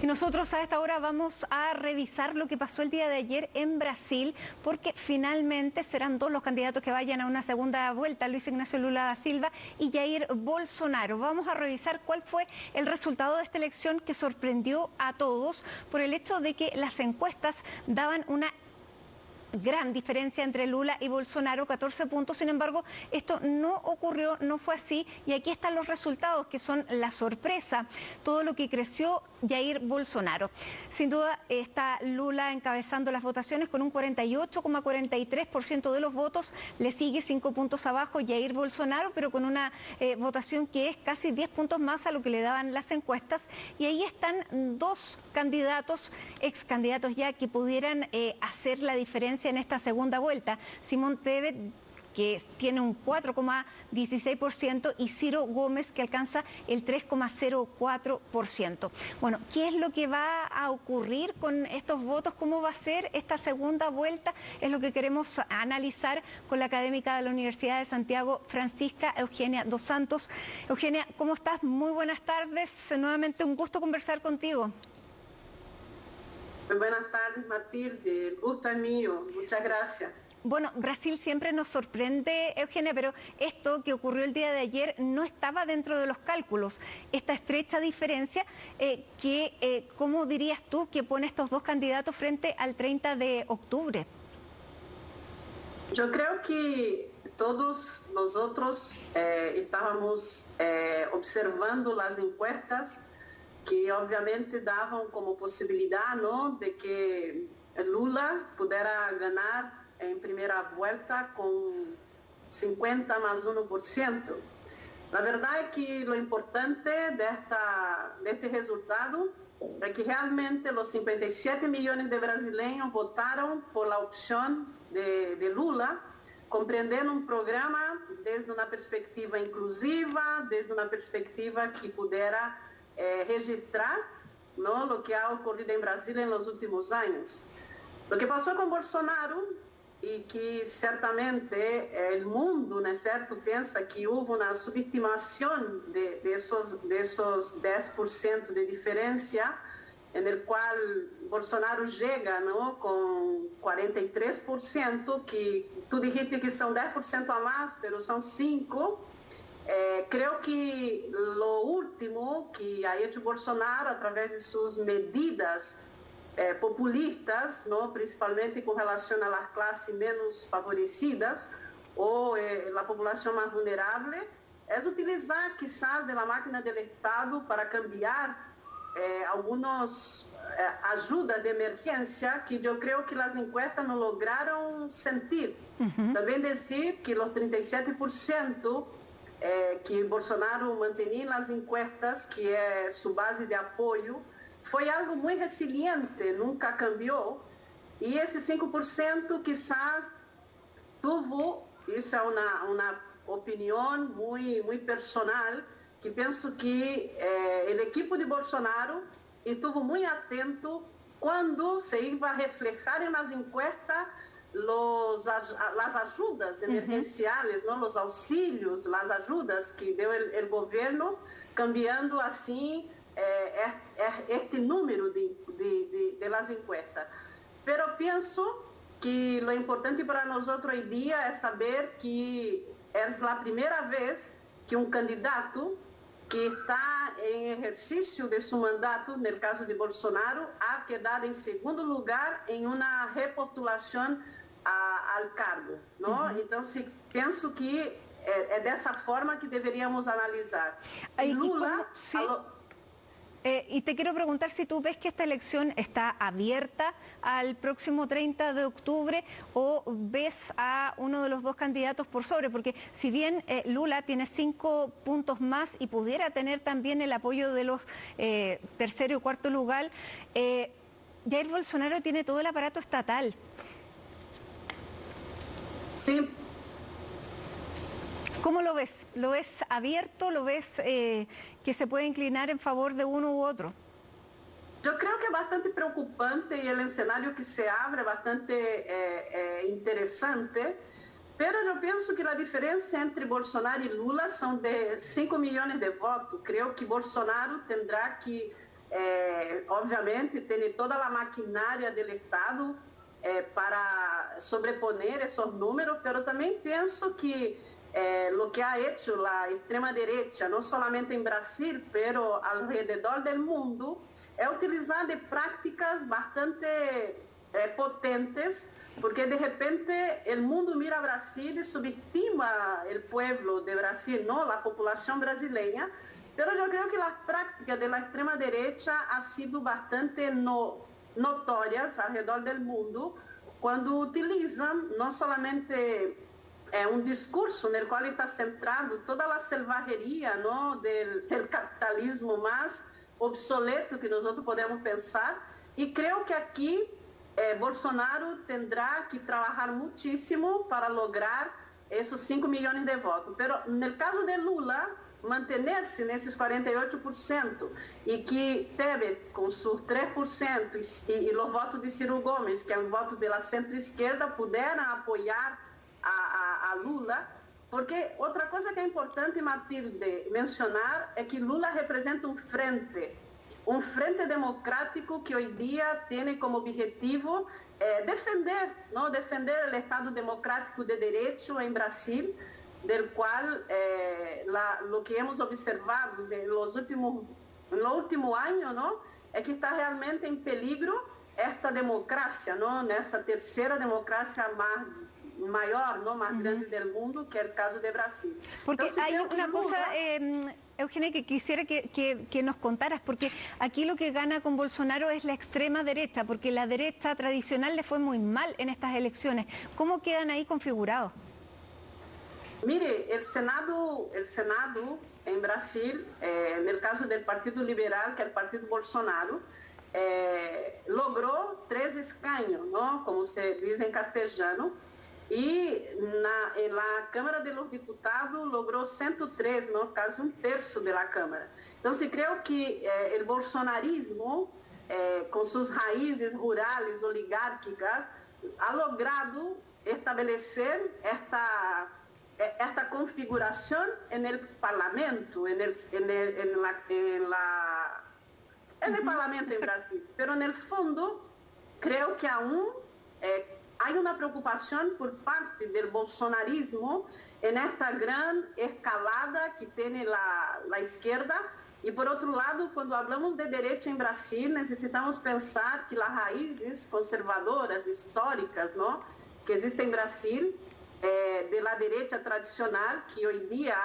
Y nosotros a esta hora vamos a revisar lo que pasó el día de ayer en Brasil, porque finalmente serán dos los candidatos que vayan a una segunda vuelta, Luis Ignacio Lula da Silva y Jair Bolsonaro. Vamos a revisar cuál fue el resultado de esta elección que sorprendió a todos por el hecho de que las encuestas daban una gran diferencia entre Lula y Bolsonaro, 14 puntos. Sin embargo, esto no ocurrió, no fue así, y aquí están los resultados que son la sorpresa, todo lo que creció Jair Bolsonaro. Sin duda está Lula encabezando las votaciones con un 48,43% de los votos, le sigue 5 puntos abajo Jair Bolsonaro, pero con una votación que es casi 10 puntos más a lo que le daban las encuestas, y ahí están dos candidatos, ex candidatos ya, que pudieran hacer la diferencia en esta segunda vuelta. Simón Tebet, que tiene un 4,16%, y Ciro Gómez, que alcanza el 3,04%. Bueno, ¿qué es lo que va a ocurrir con estos votos? ¿Cómo va a ser esta segunda vuelta? Es lo que queremos analizar con la académica de la Universidad de Santiago, Francisca Eugenia dos Santos. Eugenia, ¿cómo estás? Muy buenas tardes. Nuevamente un gusto conversar contigo. Buenas tardes, Matilde. El gusto es mío. Muchas gracias. Bueno, Brasil siempre nos sorprende, Eugenia, pero esto que ocurrió el día de ayer no estaba dentro de los cálculos. Esta estrecha diferencia ¿cómo dirías tú que pone estos dos candidatos frente al 30 de octubre? Yo creo que todos nosotros estábamos observando las encuestas que obviamente davam como possibilidade, não, de que Lula pudera ganhar em primeira volta com 50 mais 1%. Na verdade é que o importante deste resultado é que realmente os 57 milhões de brasileiros votaram por a opção de Lula, compreendendo um programa desde uma perspectiva inclusiva, desde uma perspectiva que pudera registrar, ¿no?, lo que ha ocurrido en Brasil en los últimos años. Lo que pasó con Bolsonaro, y que ciertamente el mundo, ¿no es cierto?, piensa que hubo una subestimación de esos 10% de diferencia, en el cual Bolsonaro llega, ¿no?, con 43%, que tú dijiste que son 10% a más, pero son 5%. Creo que lo último que ha hecho Bolsonaro a través de sus medidas populistas, ¿no?, principalmente con relación a las clases menos favorecidas o la población más vulnerable, es utilizar quizás de la máquina del Estado para cambiar algunas ayudas de emergencia que yo creo que las encuestas no lograron sentir. También decir que los 37% que Bolsonaro mantenía en las encuestas, que es su base de apoyo, fue algo muy resiliente, nunca cambió, y ese 5% quizás tuvo, eso es una opinión muy personal, que pienso que el equipo de Bolsonaro estuvo muy atento cuando se iba a reflejar en las encuestas las ayudas emergenciales, ¿no?, los auxilios, las ayudas que dio el gobierno, cambiando así este número de las encuestas. Pero pienso que lo importante para nosotros hoy día es saber que es la primera vez que un candidato que está en ejercicio de su mandato, en el caso de Bolsonaro, ha quedado en segundo lugar en una repostulación al cargo, ¿no? Entonces pienso que es de esa forma que deberíamos analizar. Y Lula... y te quiero preguntar si tú ves que esta elección está abierta al próximo 30 de octubre o ves a uno de los dos candidatos por sobre, porque si bien Lula tiene 5 puntos más y pudiera tener también el apoyo de los tercero y cuarto lugar, Jair Bolsonaro tiene todo el aparato estatal. Sí. ¿Cómo lo ves? ¿Lo ves abierto? ¿Lo ves que se puede inclinar en favor de uno u otro? Yo creo que es bastante preocupante y el escenario que se abre es bastante interesante, pero yo pienso que la diferencia entre Bolsonaro y Lula son de 5 millones de votos. Creo que Bolsonaro tendrá que obviamente, tem toda a maquinária do Estado para sobreponer esses números, mas também penso que lo que ha hecho la extrema derecha, no solamente en Brasil, pero alrededor del mundo, es utilizar de prácticas bastante potentes, porque de repente el mundo mira a Brasil y subestima el pueblo de Brasil, ¿no? La población brasileña, pero yo creo que las prácticas de la extrema derecha han sido bastante notorias alrededor del mundo, cuando utilizan no solamente un discurso en el cual está centrado toda la selvagería, ¿no? del capitalismo más obsoleto que nosotros podemos pensar, y creo que aquí Bolsonaro tendrá que trabajar muchísimo para lograr esos 5 millones de votos. Pero en el caso de Lula, mantenerse en esos 48% y que Temer con sus 3% y los votos de Ciro Gomes, que es un voto de la centro-izquierda, pudieran apoyar a Lula, porque otra cosa que es importante, Matilde, mencionar es que Lula representa un frente democrático que hoy día tiene como objetivo defender, ¿no? Defender el Estado democrático de derecho en Brasil, del cual lo que hemos observado en los últimos años, ¿no? Es que está realmente en peligro esta democracia, ¿no? Esa tercera democracia mayor, ¿no? Más grande del mundo, que es el caso de Brasil. Porque entonces, hay una cosa, Eugenia, que quisiera que nos contaras, porque aquí lo que gana con Bolsonaro es la extrema derecha, porque la derecha tradicional le fue muy mal en estas elecciones. ¿Cómo quedan ahí configurados? Mire, el Senado en Brasil, en el caso del Partido Liberal, que es el Partido Bolsonaro, logró 3 escaños, ¿no? Como se dice en castellano, y en la Cámara de los Diputados logró 103, ¿no? Casi un tercio de la Cámara. Entonces creo que el bolsonarismo, con sus raíces rurales, oligárquicas, ha logrado establecer esta configuración en el Parlamento, en el Parlamento en Brasil. Pero en el fondo, creo que aún hay una preocupación por parte del bolsonarismo en esta gran escalada que tiene la izquierda. Y por otro lado, cuando hablamos de derecha en Brasil, necesitamos pensar que las raíces conservadoras, históricas, ¿no? que existen en Brasil, de la derecha tradicional, que hoy día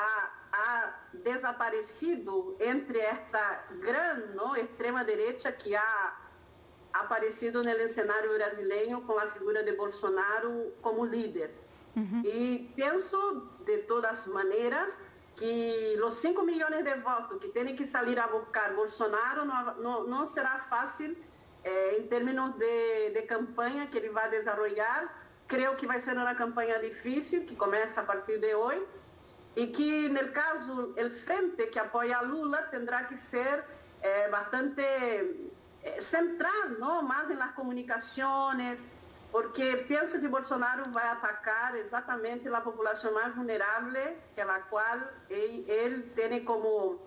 ha desaparecido entre esta gran, ¿no? extrema derecha que ha aparecido en el escenario brasileño con la figura de Bolsonaro como líder. Y pienso de todas maneras que los 5 millones de votos que tienen que salir a buscar Bolsonaro no será fácil en términos de campaña que él va a desarrollar. Creo que va a ser una campaña difícil, que comienza a partir de hoy, y que en el caso, el frente que apoya a Lula tendrá que ser bastante central, ¿no? Más en las comunicaciones, porque pienso que Bolsonaro va a atacar exactamente la población más vulnerable, que la cual él tiene como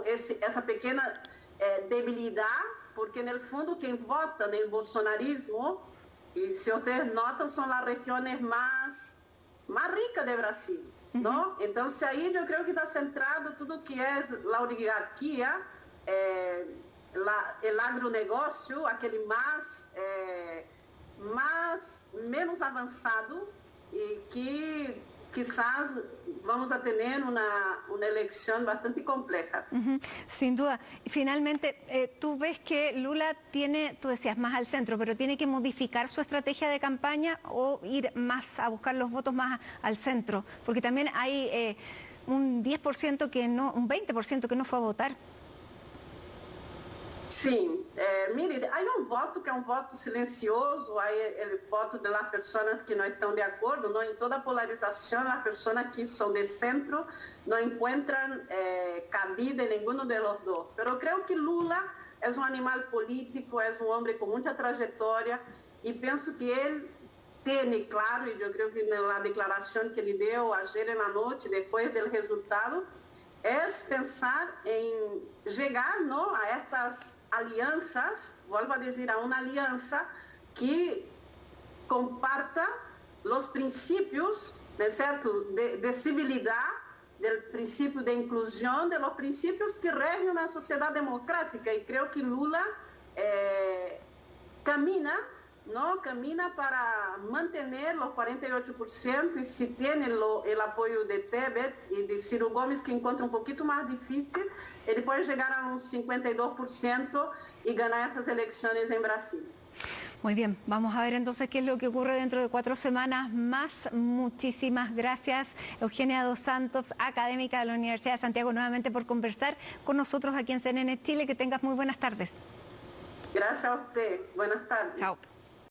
esa pequeña debilidad, porque en el fondo quien vota en el bolsonarismo, y si ustedes notan, son las regiones más ricas de Brasil, ¿no? Entonces ahí yo creo que está centrado todo que es la oligarquía, el agronegocio, aquel menos avanzado, y que quizás vamos a tener una elección bastante compleja. Sin duda. Finalmente, tú ves que Lula tiene, tú decías, más al centro, pero tiene que modificar su estrategia de campaña o ir más a buscar los votos más al centro, porque también hay un 10% que no, un 20% que no fue a votar. Sim, mire, há voto que é voto silencioso, há o voto das pessoas que não estão de acordo, não, em toda polarização, as pessoas que são de centro não encontram cabida em nenhum de los dois. Mas eu creio que Lula é um animal político, é um homem com muita trajetória, e penso que ele tem, claro, e eu creio que na declaração que ele deu ayer na noite, depois do resultado, é pensar em chegar, não, a estas alianças, vuelvo a decir, a una alianza que comparta los principios, ¿no es cierto?, de civilidad, del principio de inclusión, de los principios que rigen una sociedad democrática. Y creo que Lula camina para mantener los 48%, y si tiene el apoyo de Tebet y de Ciro Gomes, que encuentra un poquito más difícil, él puede llegar a un 52% y ganar esas elecciones en Brasil. Muy bien, vamos a ver entonces qué es lo que ocurre dentro de 4 semanas más. Muchísimas gracias, Eugenia dos Santos, académica de la Universidad de Santiago, nuevamente por conversar con nosotros aquí en CNN Chile. Que tengas muy buenas tardes. Gracias a usted. Buenas tardes. Chao.